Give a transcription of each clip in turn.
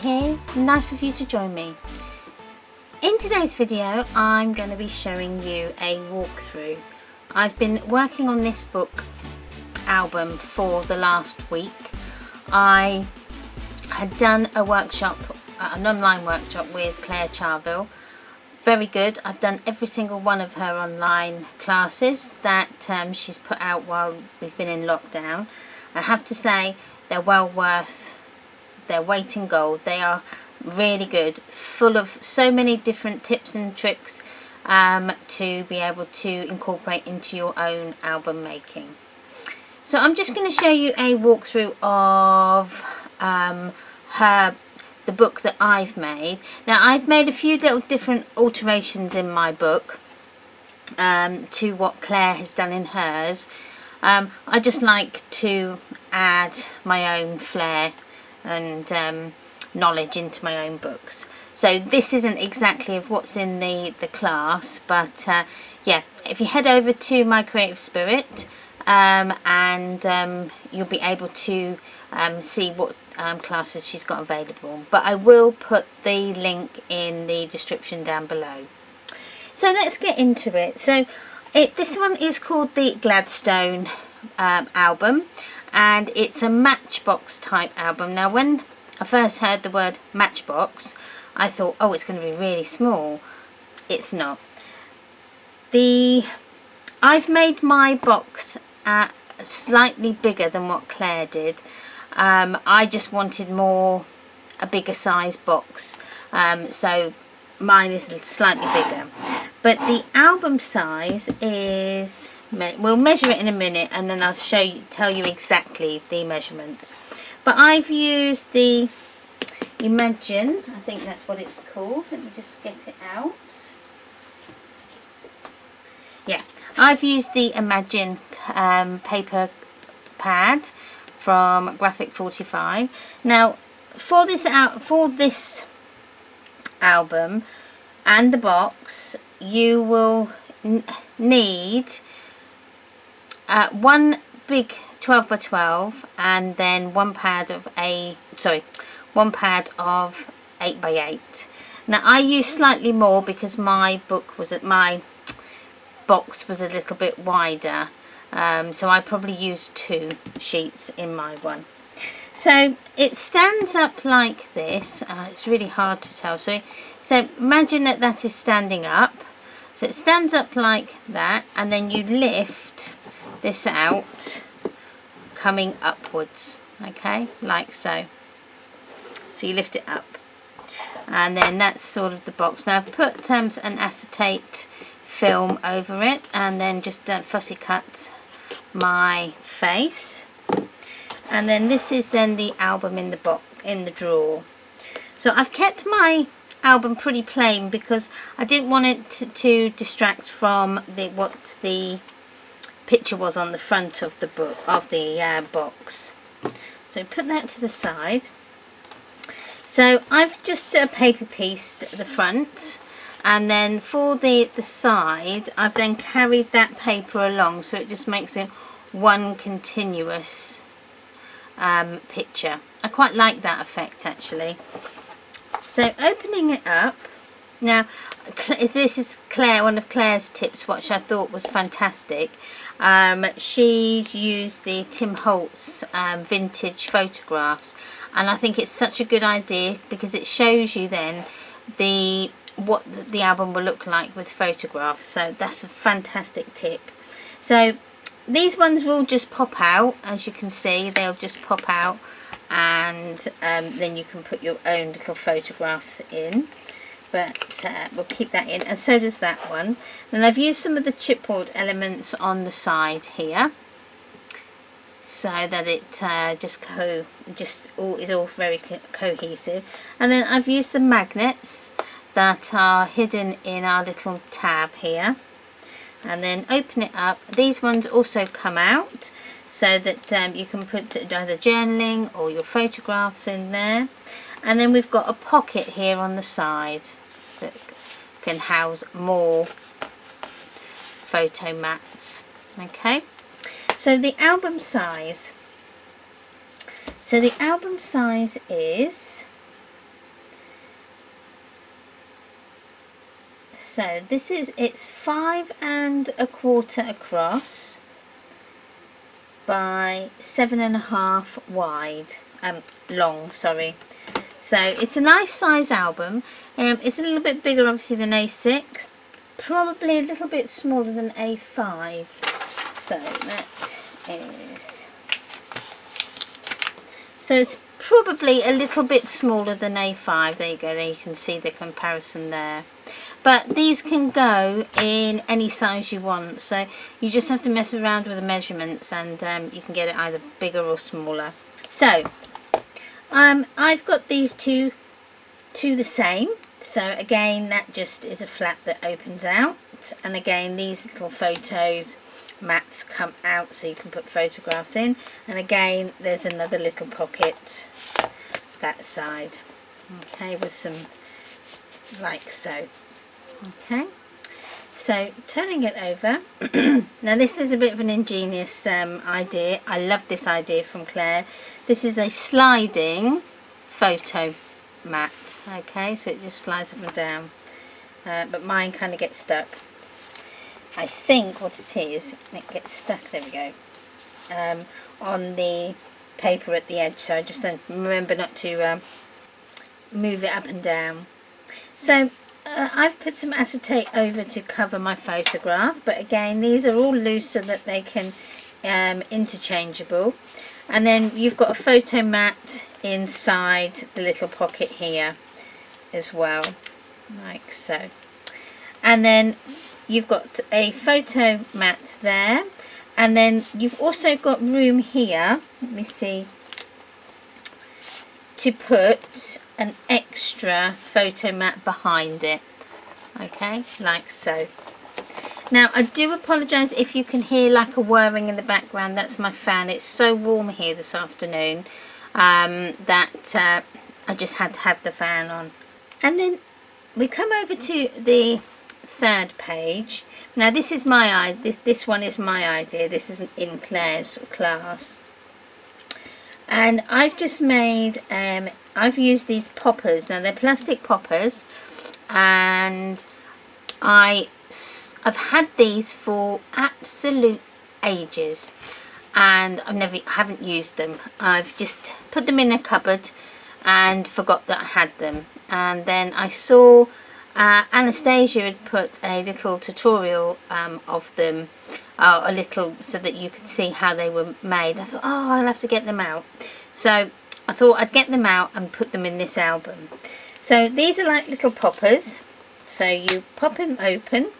here. Nice of you to join me. In today's video I'm going to be showing you a walkthrough. I've been working on this book album for the last week. I had done a workshop, an online workshop with Claire Charville. Very good. I've done every single one of her online classes that she's put out while we've been in lockdown. I have to say they're well worth their weight in gold. They are really good, full of so many different tips and tricks to be able to incorporate into your own album making. So I'm just going to show you a walkthrough of the book that I've made. Now I've made a few little different alterations in my book to what Claire has done in hers. I just like to add my own flair and knowledge into my own books. So this isn't exactly of what's in the class, but yeah, if you head over to My Creative Spirit and you'll be able to see what classes she's got available, but I will put the link in the description down below. So let's get into it. So this one is called the Gladstone album, and it's a matchbox type album. Now when I first heard the word matchbox I thought, oh, it's going to be really small. It's not. I've made my box slightly bigger than what Claire did. I just wanted a bigger size box, so mine is slightly bigger. But the album size is, we'll measure it in a minute and then I'll tell you exactly the measurements. But I've used the Imagine, I think that's what it's called. Let me just get it out. Yeah, I've used the Imagine paper pad from Graphic 45. Now for this album and the box you will need one big 12 by 12 and then one pad of 8 by 8. Now I used slightly more because my box was a little bit wider, so I probably used 2 sheets in my one. So it stands up like this. It's really hard to tell. So imagine that is standing up. So it stands up like that, and then you lift this out, coming upwards. Okay, like so. So you lift it up, and then that's sort of the box. Now I've put an acetate film over it, and then just fussy cut my face, and then this is then the album in the box, in the drawer. So I've kept my album pretty plain because I didn't want it to distract from what the picture was on the front of the book, of the box. So put that to the side. So I've just paper pieced the front, and then for the side I've then carried that paper along, so it just makes it one continuous picture. I quite like that effect actually. So opening it up, now this is Claire, one of Claire's tips, which I thought was fantastic. She's used the Tim Holtz vintage photographs, and I think it's such a good idea because it shows you then what the album will look like with photographs. So that's a fantastic tip. So these ones will just pop out, as you can see, they'll just pop out, and then you can put your own little photographs in, but we'll keep that in, and so does that one. Then I've used some of the chipboard elements on the side here, so that it is all very cohesive. And then I've used some magnets that are hidden in our little tab here, and then open it up. These ones also come out so that you can put either journaling or your photographs in there. And then we've got a pocket here on the side that can house more photo mats. Okay, so the album size. So the album size is So this is, it's 5 1/4 across by 7.5 wide, long, sorry. So it's a nice size album. It's a little bit bigger obviously than A6, probably a little bit smaller than A5. So that is, so it's probably a little bit smaller than A5. There you go, there you can see the comparison there. But these can go in any size you want, so you just have to mess around with the measurements, and you can get it either bigger or smaller. So I've got these two the same. So again, that just is a flap that opens out, and again these little photos mats come out so you can put photographs in, and again there's another little pocket that side, okay, with some like so. Okay, so turning it over. Now this is a bit of an ingenious idea. I love this idea from Claire. This is a sliding photo mat, okay, so it just slides up and down, but mine kind of gets stuck. I think what it is, it gets stuck, there we go, on the paper at the edge, so I just don't remember not to move it up and down. So I've put some acetate over to cover my photograph, but again these are all loose so that they can interchangeable. And then you've got a photo mat inside the little pocket here as well, like so. And then you've got a photo mat there, and then you've also got room here, let me see, to put an extra photo mat behind it, okay, like so. Now I do apologise if you can hear like a whirring in the background. That's my fan. It's so warm here this afternoon that I just had to have the fan on. And then we come over to the third page. Now this is my this one is my idea. This is in Claire's class, and I've just made I've used these poppers. Now they're plastic poppers, and I've had these for absolute ages, and haven't used them. I've just put them in a cupboard and forgot that I had them, and then I saw Anastasia had put a little tutorial of them, a little, so that you could see how they were made. I thought, oh, I'll have to get them out, so I thought I'd get them out and put them in this album. So these are like little poppers, so you pop them open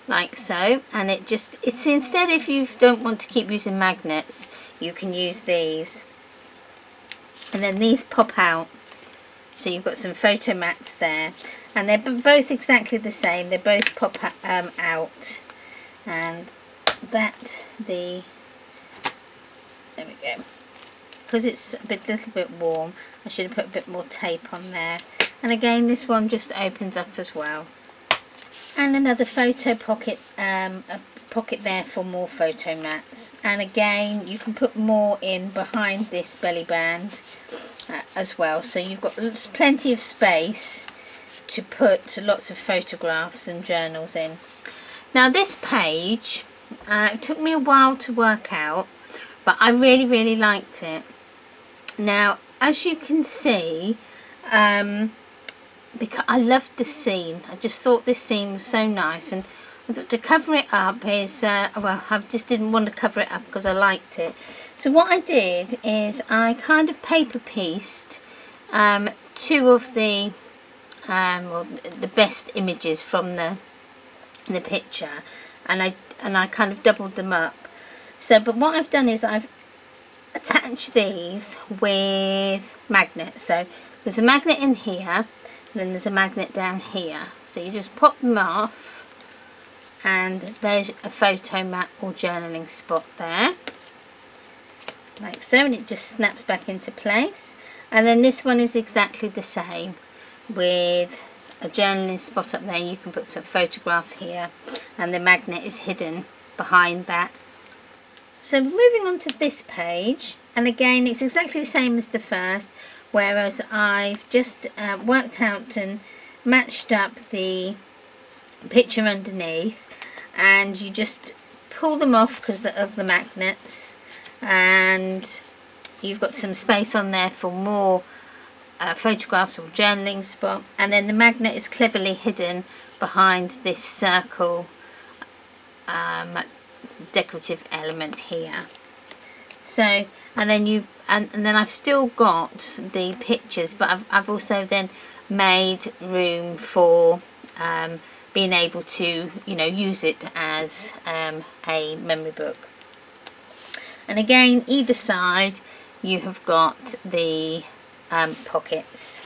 like so, and it's instead, if you don't want to keep using magnets, you can use these, and then these pop out, so you've got some photo mats there, and they're both exactly the same. They both pop out, and there we go. Because it's a little bit warm, I should have put a bit more tape on there. And again, this one just opens up as well. And another photo pocket, a pocket there for more photo mats. And again, you can put more in behind this belly band as well. So you've got plenty of space to put lots of photographs and journals in. Now this page, it took me a while to work out, but I really liked it. Now, as you can see, because I loved this scene, I just thought this scene was so nice, and I thought to cover it up is, well, I just didn't want to cover it up because I liked it. So what I did is I kind of paper pieced two of the best images from the picture, and I kind of doubled them up. So, but what I've done is I've attached these with magnets. So there's a magnet in here, and then there's a magnet down here. So you just pop them off, and there's a photo mat or journaling spot there, like so, and it just snaps back into place. And then this one is exactly the same, with a journaling spot up there. You can put some photograph here, and the magnet is hidden behind that. So moving on to this page, and again it's exactly the same as the first, whereas I've just worked out and matched up the picture underneath, and you just pull them off because of the magnets, and you've got some space on there for more photographs or journaling spot, and then the magnet is cleverly hidden behind this circle decorative element here. So, and then I've still got the pictures, but I've also then made room for being able to, you know, use it as a memory book. And again, either side you have got the pockets.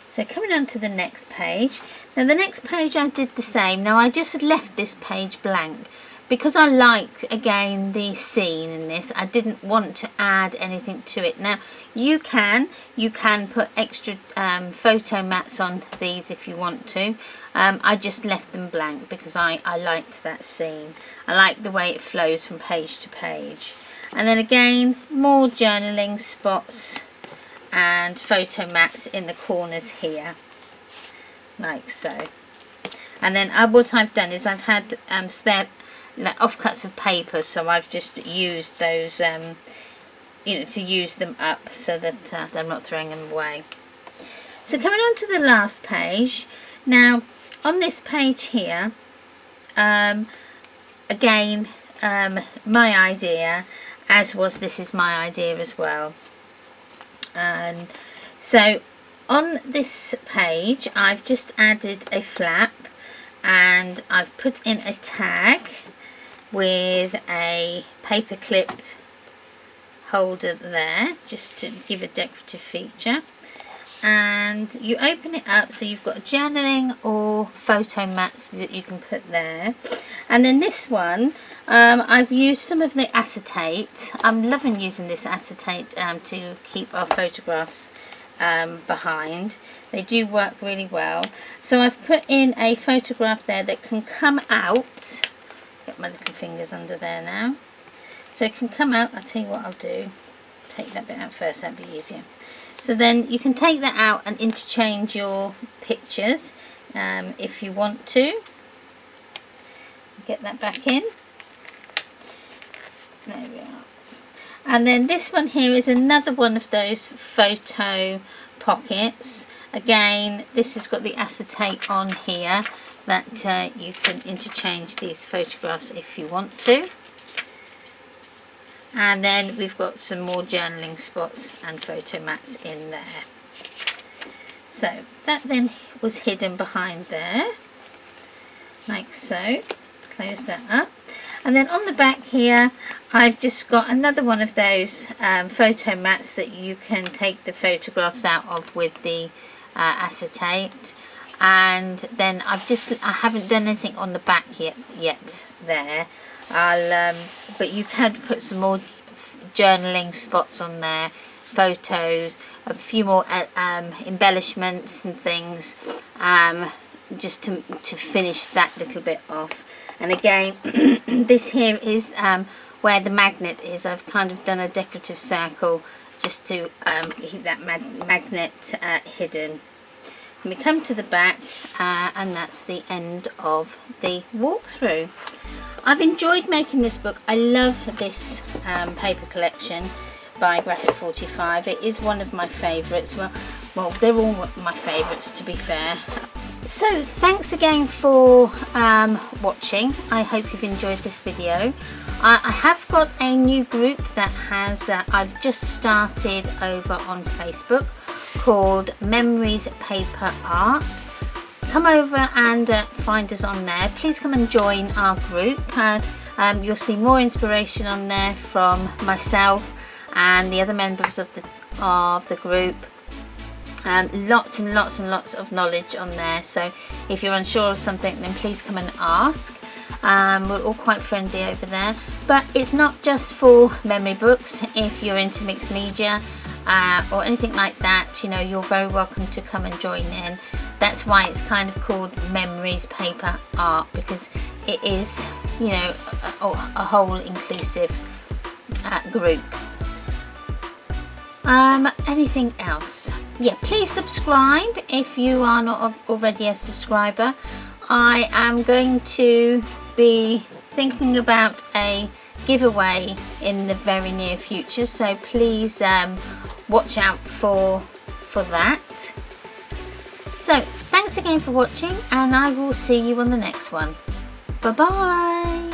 So coming on to the next page. Now the next page I did the same. Now I just left this page blank because I like, again, the scene in this. I didn't want to add anything to it. Now you can put extra photo mats on these if you want to. I just left them blank because I liked that scene. I like the way it flows from page to page. And then again, more journaling spots and photo mats in the corners here, like so. And then what I've done is I've had spare offcuts of paper, so I've just used those, you know, to use them up so that I'm not throwing them away. So coming on to the last page. Now on this page here, again, my idea, as was this is my idea as well. And so on this page I've just added a flap, and I've put in a tag with a paper clip holder there just to give a decorative feature. And you open it up so you've got a journaling or photo mats that you can put there. And then this one, I've used some of the acetate. I'm loving using this acetate to keep our photographs behind. They do work really well. So I've put in a photograph there that can come out. Get my little fingers under there now. So it can come out. I'll tell you what I'll do. Take that bit out first, that'd be easier. So then you can take that out and interchange your pictures if you want to. Get that back in. There we are. And then this one here is another one of those photo pockets. Again, this has got the acetate on here that you can interchange these photographs if you want to. And then we've got some more journaling spots and photo mats in there. So that then was hidden behind there, like so. Close that up. And then on the back here I've just got another one of those photo mats that you can take the photographs out of with the acetate. And then I haven't done anything on the back yet there. But you can put some more journaling spots on there, photos, a few more embellishments and things, just to finish that little bit off. And again, this here is where the magnet is. I've kind of done a decorative circle just to keep that magnet hidden. And we come to the back, and that's the end of the walkthrough. I've enjoyed making this book. I love this paper collection by Graphic 45. It is one of my favourites. Well, they're all my favourites, to be fair. So thanks again for watching. I hope you've enjoyed this video. I have got a new group that has I've just started over on Facebook called Memories Paper Art. Come over and find us on there. Please come and join our group. You'll see more inspiration on there from myself and the other members of the group. Lots and lots and lots of knowledge on there. So if you're unsure of something, then please come and ask. We're all quite friendly over there. But it's not just for memory books. If you're into mixed media or anything like that, you know, you're very welcome to come and join in. That's why it's kind of called Memories Paper Art, because it is, you know, a whole inclusive group. Anything else? Yeah, please subscribe if you are not already a subscriber. I am going to be thinking about a giveaway in the very near future, so please watch out for that. So thanks again for watching, and I will see you on the next one. Bye bye.